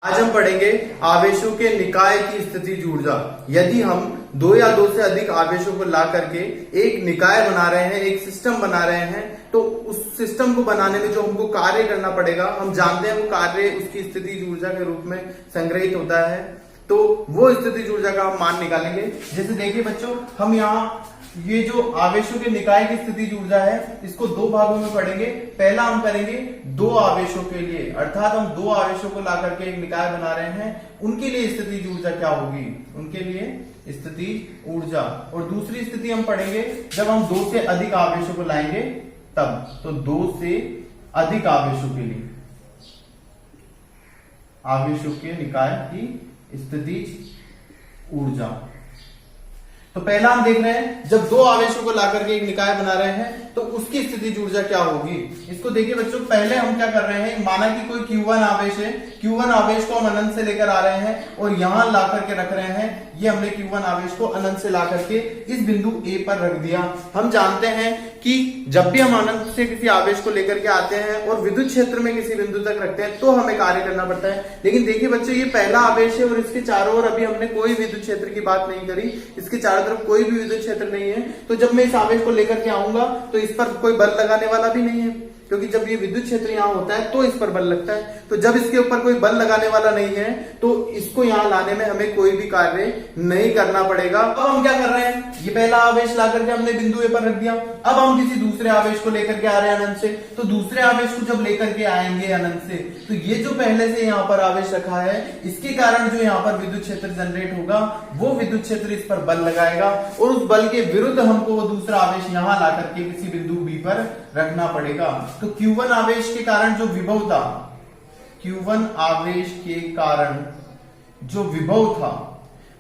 आज हम पढ़ेंगे आवेशों के निकाय की स्थितिज ऊर्जा। यदि हम दो या दो से अधिक आवेशों को ला करके एक निकाय बना रहे हैं, एक सिस्टम बना रहे हैं, तो उस सिस्टम को बनाने में जो हमको कार्य करना पड़ेगा, हम जानते हैं वो कार्य उसकी स्थितिज ऊर्जा के रूप में संग्रहित होता है। तो वो स्थितिज ऊर्जा का हम मान निकालेंगे। जैसे देखिए बच्चों, हम यहाँ ये जो आवेशों के निकाय की स्थितिज ऊर्जा है, इसको दो भागों में पढ़ेंगे। पहला हम करेंगे दो आवेशों के लिए, अर्थात हम दो आवेशों को ला करके एक निकाय बना रहे हैं, उनके लिए स्थितिज ऊर्जा क्या होगी, उनके लिए स्थितिज ऊर्जा। और दूसरी स्थिति हम पढ़ेंगे जब हम दो से अधिक आवेशों को लाएंगे तब। तो दो से अधिक आवेशों के लिए आवेशों के निकाय की स्थितिज ऊर्जा। तो पहला हम देख रहे हैं जब दो आवेशों को ला करके एक निकाय बना रहे हैं तो उसकी स्थितिज ऊर्जा क्या होगी। इसको देखिए बच्चों, पहले हम क्या कर रहे हैं, माना कि कोई Q1 आवेश है, Q1 आवेश को हम अनंत से लेकर आ रहे हैं और यहां ला करके रख रहे हैं। ये हमने Q1 आवेश को अनंत से ला करके इस बिंदु A पर रख दिया। हम जानते हैं कि जब भी हम अनंत से किसी आवेश को लेकर के आते हैं और विद्युत क्षेत्र में किसी बिंदु तक रखते हैं तो हमें कार्य करना पड़ता है। लेकिन देखिए बच्चों, ये पहला आवेश है और इसके चारों ओर अभी हमने कोई विद्युत क्षेत्र की बात नहीं करी, इसके चारों तरफ कोई भी विद्युत क्षेत्र नहीं है। तो जब मैं इस आवेश को लेकर के आऊंगा तो इस पर कोई बल लगाने वाला भी नहीं है, क्योंकि जब ये विद्युत क्षेत्र यहाँ होता है तो इस पर बल लगता है। तो जब इसके ऊपर कोई बल लगाने वाला नहीं है तो इसको यहाँ लाने में हमें कोई भी कार्य नहीं करना पड़ेगा। अब हम क्या कर रहे हैं, ये पहला आवेश ला करके हमने बिंदु ए पर रख दिया। अब हम किसी दूसरे आवेश को लेकर के आ रहे हैं अनंत से, तो दूसरे आवेश को जब लेकर के आएंगे अनंत से, तो ये जो पहले से यहाँ पर आवेश रखा है, इसके कारण जो यहाँ पर विद्युत क्षेत्र जनरेट होगा, वो विद्युत क्षेत्र इस पर बल लगाएगा और उस बल के विरुद्ध हमको वो दूसरा आवेश यहाँ ला करके किसी बिंदु बी पर रखना पड़ेगा। तो Q1 आवेश के कारण जो विभव था, Q1 आवेश के कारण जो विभव था,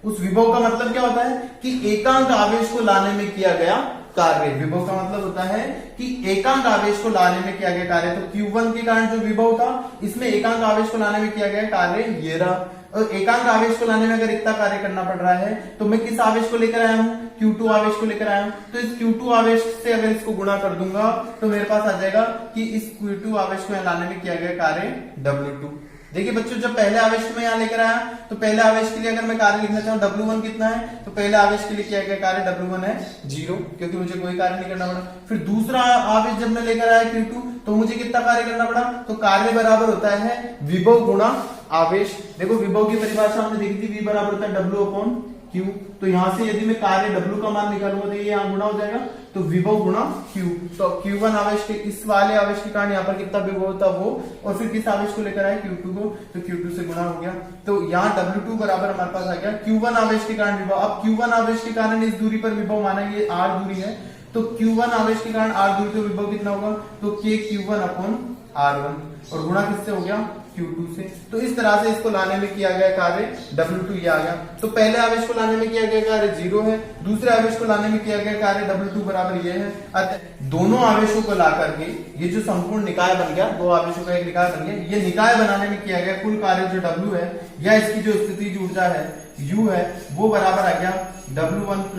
उस विभव का मतलब क्या होता है कि एकांक आवेश को लाने में किया गया कार्य। विभव का मतलब होता है कि एकांक आवेश को लाने में किया गया कार्य। तो Q1 के कारण जो विभव था, इसमें एकांक आवेश को लाने में किया गया कार्य ये रहा। और एकांक आवेश को लाने में अगर इतना कार्य करना पड़ रहा है तो मैं किस आवेश को लेकर आया हूं, Q2 आवेश को लेकर आया हूं। तो इस Q2 आवेश से अगर इसको गुणा कर दूंगा तो मेरे पास आ जाएगा कि इस Q2 आवेश को लाने में किया गया कार्य W2। देखिए बच्चों, जब पहले आवेश को मैं यहाँ लेकर आया तो पहले आवेश के लिए अगर मैं कार्य लिखना चाहूँ W1 कितना है, तो पहले आवेश के लिए किया गया कार्य W1 है 0, क्योंकि मुझे कोई कार्य नहीं करना पड़ा। फिर दूसरा आवेश जब मैं लेकर आया Q2, तो मुझे कितना कार्य करना पड़ा, तो कार्य बराबर होता है विभव गुणा आवेश। देखो विभव की परिभाषा हमने देखी थी, V बराबर होता है W/Q। तो यहां से यदि मैं कार्य W का मान निकालूंगा तो ये यहाँ गुणा हो जाएगा, तो विभव गुणा Q। तो Q1 आवेश के इस वाले आवेश के कारण यहाँ पर कितना विभव था वो, और फिर किस आवेश को लेकर आए Q2 को, तो Q2 से गुणा हो गया। तो यहाँ W2 बराबर हमारे पास आ गया Q1 आवेश के कारण विभव। अब Q1 आवेश के कारण इस दूरी पर विभव माना, ये R दूरी है, तो Q1 आवेश के कारण R दूरी, तो विभव कितना होगा, तो KQ1/R1 और गुणा किससे हो गया, Q2 से। तो इस तरह से इसको लाने में किया गया कार्य W2 ये आ गया। तो पहले आवेश को लाने में किया गया कार्य 0 है, दूसरे आवेश को लाने में किया गया कार्य W2 बराबर ये है। अतः दोनों आवेशों को ला करके ये जो संपूर्ण निकाय बन गया, दो आवेशों का एक निकाय बन गया, ये निकाय बनाने में किया गया कुल कार्य जो W है, या इसकी जो स्थितिज ऊर्जा है U है, वो बराबर आ गया W1 +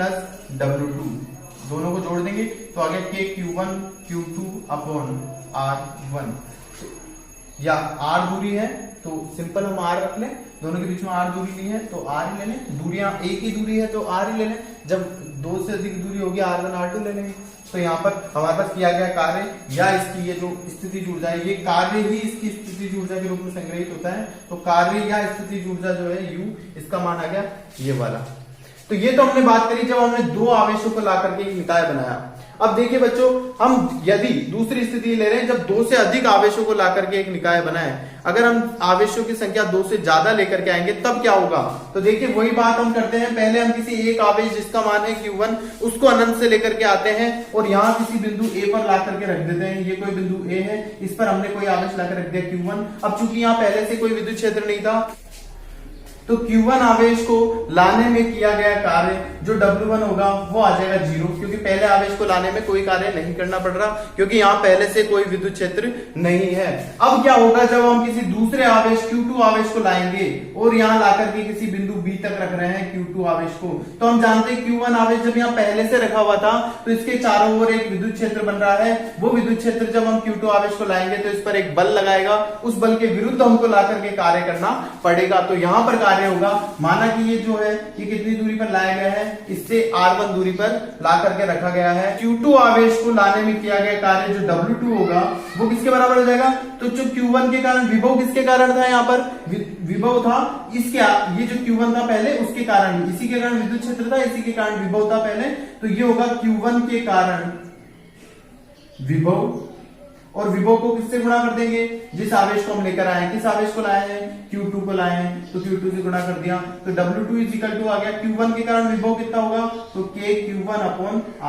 W2। दोनों को जोड़ देंगे तो आ गया KQ1 Q2/R1। या R दूरी है तो सिंपल हम R रख लें, दोनों के बीच में R दूरी ली है तो R ही ले लें। दूरियां एक ही दूरी है तो R ही ले लें। जब दो से अधिक दूरी होगी R1 R2 ले लेंगे। तो यहाँ पर हमारे पास किया गया कार्य या इसकी ये जो स्थितिज ऊर्जा है, ये कार्य ही इसकी स्थितिज ऊर्जा के रूप में संग्रहित होता है। तो कार्य या स्थितिज ऊर्जा जो है U, इसका मान आ गया ये वाला। तो ये तो हमने बात करी जब हमने दो आवेशों को ला करके एक निकाय बनाया। अब देखिए बच्चों, हम यदि दूसरी स्थिति ले रहे हैं जब दो से अधिक आवेशों को ला करके एक निकाय बनाए, अगर हम आवेशों की संख्या दो से ज्यादा लेकर के आएंगे तब क्या होगा। तो देखिए वही बात हम करते हैं, पहले हम किसी एक आवेश जिसका मान है Q1, उसको अनंत से लेकर के आते हैं और यहाँ किसी बिंदु A पर ला करके रख देते हैं। ये कोई बिंदु A है, इस पर हमने कोई आवेश लाकर रख दिया Q1। अब चूंकि यहाँ पहले से कोई विद्युत क्षेत्र नहीं था, तो Q1 आवेश को लाने में किया गया कार्य जो W1 होगा वो आ जाएगा 0, क्योंकि पहले आवेश को लाने में कोई कार्य नहीं करना पड़ रहा, क्योंकि यहाँ पहले से कोई विद्युत क्षेत्र नहीं है। अब क्या होगा, जब हम किसी दूसरे आवेश Q2 आवेश को लाएंगे और यहाँ लाकर के किसी बिंदु B तक रख रहे हैं Q2 आवेश को, तो हम जानते हैं Q1 आवेश जब यहाँ पहले से रखा हुआ था तो इसके चारों ओर एक विद्युत क्षेत्र बन रहा है। वो विद्युत क्षेत्र जब हम Q2 आवेश को लाएंगे तो इस पर एक बल लगाएगा, उस बल के विरुद्ध हमको ला करके कार्य करना पड़ेगा। तो यहाँ पर कार्य होगा, माना कि ये जो है ये कितनी दूरी पर लाया गया है, इससे R1 दूरी पर ला करके रखा गया है। Q2 आवेश को लाने में किया गया कार्य जो W2 होगा वो किसके बराबर हो जाएगा, तो जो Q1 के कारण विभव किसके कारण था, यहाँ पर विभव था इसके, ये जो Q1 था पहले उसके कारण, इसी के कारण विद्युत क्षेत्र था, इसी के कारण विभव था पहले, तो ये होगा Q1 के कारण विभव, और विभव को किससे गुणा कर देंगे, जिस आवेश को हम लेकर आए हैं, किस आवेश को लाए हैं, Q2 को लाए हैं, तो Q2 से गुणा कर दिया, तो W2 इज इक्वल टू आ गया Q1 के कारण विभव कितना होगा, तो K Q1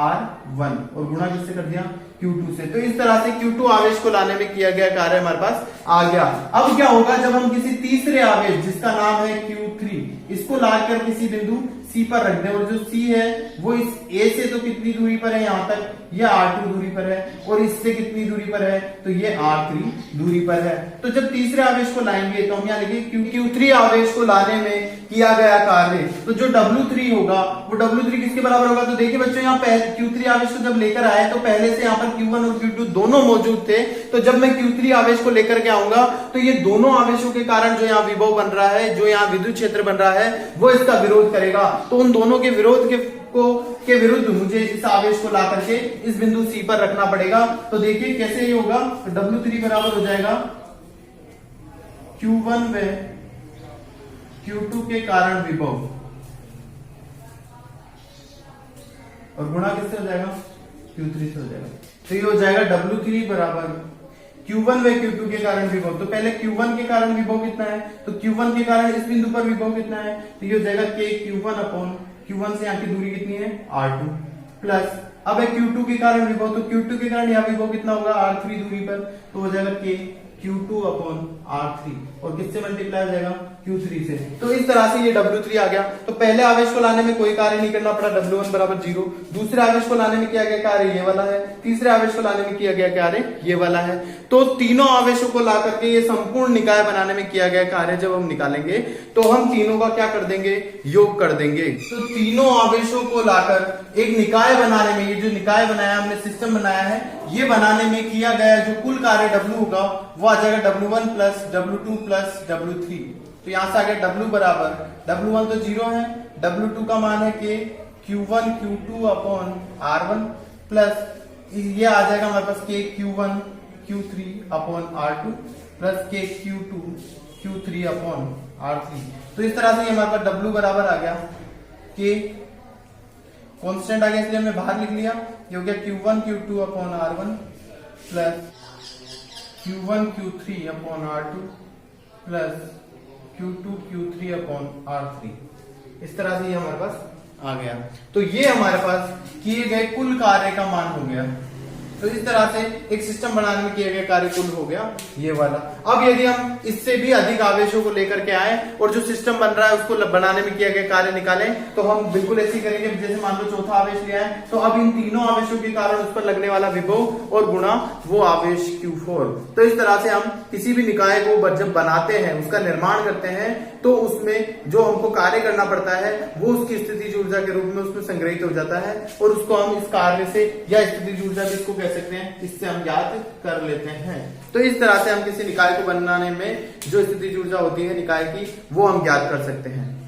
R1, और गुणा किससे कर दिया, Q2 से। तो इस तरह से Q2 आवेश को लाने में किया गया कार्य हमारे पास आ गया। अब क्या होगा, जब हम किसी तीसरे आवेश जिसका नाम है Q3 इसको लाकर किसी बिंदु C पर रख दें, और जो C है वो इस A से तो कितनी दूरी पर है, यहां तक ये R2 दूरी पर है, और इससे कितनी दूरी पर है, तो ये R3 दूरी पर है। तो जब तीसरे आवेश को लाएंगे तो हम यहाँ लिखेंगे Q3 आवेश को लाने में किया गया कार्य, तो जो W3 होगा वो W3 किसके बराबर होगा, तो देखिए बच्चों यहाँ Q3 आवेश को जब लेकर आए तो पहले से यहाँ पर Q1 और Q2 दोनों मौजूद थे, तो जब मैं Q3 आवेश को लेकर के आऊंगा तो ये दोनों आवेशों के कारण जो यहाँ विभव बन रहा है, जो यहाँ विद्युत क्षेत्र बन रहा है, वो इसका विरोध करेगा। तो उन दोनों के विरोध के विरुद्ध मुझे इस आवेश को ला करके इस बिंदु C पर रखना पड़ेगा। तो देखिए कैसे ये होगा, तो W3 बराबर हो जाएगा Q1 व Q2 के कारण विभव, और गुणा किससे हो जाएगा, Q3 से हो जाएगा। तो ये हो जाएगा W3 बराबर Q1 व Q2 के कारण विभव। तो पहले Q1 के कारण विभव कितना है, तो Q1 के कारण इस बिंदु पर विभव कितना है, तो ये हो जाएगा K Q1 से यहाँ की दूरी कितनी है, R2, प्लस अब है Q2 के कारण विभव, तो Q2 के कारण यहाँ विभव कितना होगा, R3 दूरी पर, तो हो जाएगा K Q2 R3, और किससे मल्टीप्लाई हो जाएगा, Q3 से। तो इस तरह से ये W3 आ गया। तो पहले आवेश को लाने में कोई कार्य नहीं करना पड़ा, W1 बराबर 0। दूसरे आवेश को लाने में किया गया कार्य ये वाला है, तीसरे आवेश को लाने में किया गया कार्य ये वाला है। तो तीनों आवेशों को ला करके ये संपूर्ण निकाय बनाने में किया गया कार्य जब हम निकालेंगे तो हम तीनों का क्या कर देंगे, योग कर देंगे। तो तीनों आवेशों को लाकर एक निकाय बनाने में, ये जो निकाय बनाया हमने, सिस्टम बनाया है, ये बनाने में किया गया जो कुल कार्य W होगा वो आ जाएगा W1 plus W2 plus W3। तो यहां से आ गया W बराबर, W1 तो 0 है, W2 का मान है K Q1 Q2 upon R1, plus ये आ जाएगा हमारे पास K Q1 Q3 upon R2 plus K Q2 Q3 upon R3। तो इस तरह से ये हमारे पास W बराबर आ गया, K कांस्टेंट आ गया इसलिए हमने बाहर लिख लिया, ये हो गया Q1 Q2 upon R1 plus Q1 Q3 upon R2 plus Q2 Q3 upon R3। इस तरह से ये हमारे पास आ गया। तो ये हमारे पास किए गए कुल कार्य का मान हो गया। तो इस तरह से एक सिस्टम बनाने में किए गए कार्य कुल हो गया ये वाला। अब यदि हम इससे भी अधिक आवेशों को लेकर के आए और जो सिस्टम बन रहा है उसको बनाने में किया गया कार्य निकालें, तो हम बिल्कुल ऐसे ही करेंगे। जैसे मान लो चौथा आवेश लिया है, तो अब इन तीनों आवेशों के कारण उस पर लगने वाला विभव और गुणा वो आवेश Q4। तो इस तरह से हम किसी भी निकाय को जब बनाते हैं, उसका निर्माण करते हैं, तो उसमें जो हमको कार्य करना पड़ता है वो उसकी स्थितिज ऊर्जा के रूप में उसमें संग्रहित हो जाता है, और उसको हम इस कार्य से या स्थितिज ऊर्जा भी इसको कह सकते हैं, इससे हम ज्ञात कर लेते हैं। तो इस तरह से हम किसी निकाय को बनाने में जो स्थितिज ऊर्जा होती है निकाय की, वो हम ज्ञात कर सकते हैं।